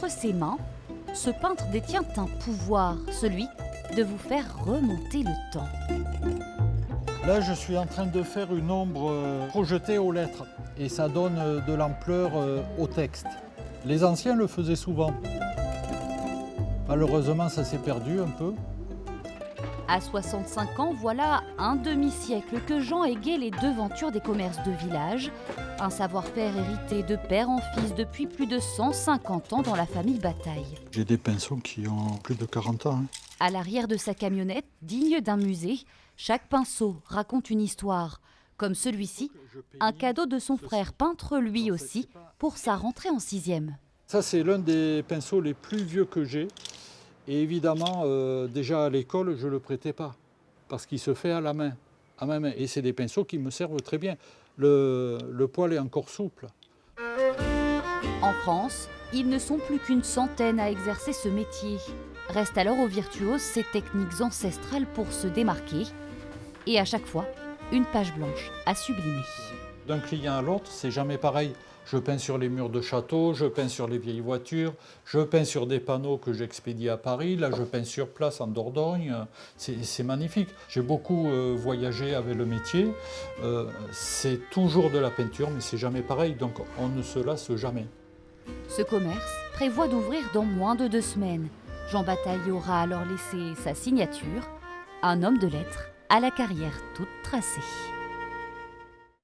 Entre ses mains, ce peintre détient un pouvoir, celui de vous faire remonter le temps. Là, je suis en train de faire une ombre projetée aux lettres et ça donne de l'ampleur au texte. Les anciens le faisaient souvent. Malheureusement, ça s'est perdu un peu. À 65 ans, voilà un demi-siècle que Jean égaye les devantures des commerces de village, un savoir-faire hérité de père en fils depuis plus de 150 ans dans la famille Bataille. J'ai des pinceaux qui ont plus de 40 ans. À l'arrière de sa camionnette, digne d'un musée, chaque pinceau raconte une histoire. Comme celui-ci, un cadeau de son frère peintre lui aussi pour sa rentrée en 6e. Ça, c'est l'un des pinceaux les plus vieux que j'ai. Et évidemment, déjà à l'école, je ne le prêtais pas, parce qu'il se fait à la main, à ma main. Et c'est des pinceaux qui me servent très bien. Le poil est encore souple. En France, ils ne sont plus qu'une centaine à exercer ce métier. Restent alors aux virtuoses ces techniques ancestrales pour se démarquer. Et à chaque fois, une page blanche à sublimer. D'un client à l'autre, c'est jamais pareil. Je peins sur les murs de château, je peins sur les vieilles voitures, je peins sur des panneaux que j'expédie à Paris, là je peins sur place en Dordogne, c'est magnifique. J'ai beaucoup voyagé avec le métier, c'est toujours de la peinture mais c'est jamais pareil, donc on ne se lasse jamais. Ce commerce prévoit d'ouvrir dans moins de 2 semaines. Jean Bataille aura alors laissé sa signature, un homme de lettres à la carrière toute tracée.